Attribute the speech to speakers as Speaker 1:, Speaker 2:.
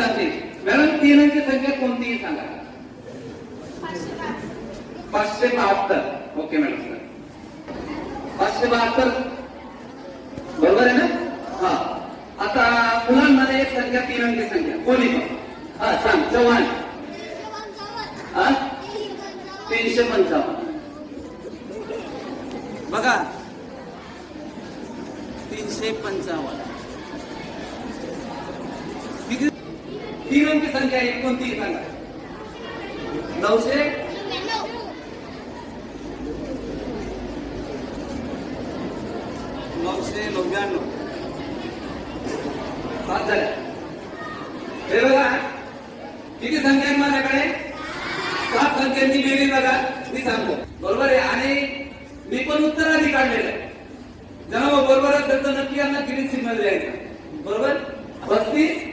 Speaker 1: सांगते मॅडम. 3 अंकी संख्या कोणतीही सांगा. 572. Okay madam. 572 बरोबर आहे ना? हा. आता मुलांमध्ये एक संख्या 3 अंकी संख्या कोणी पण. हा सांग. चव्हाण. हा 355.
Speaker 2: बघा 355.
Speaker 1: 3 अंकी संख्या एक कोणतीही सांगा. 900.
Speaker 2: 999.
Speaker 1: 7 झाल्या. हे बघा किती संख्या आहेत माझ्याकडे. 7 संख्यांची बेरीज बघा मी सांगतो. बरोबर आहे. आणि मी पण उत्तर आधी काढलेलं आहे. जरा बरोबर असेल तर नक्की यांना ग्रीन सिग्नल द्यायचा. बरोबर. 35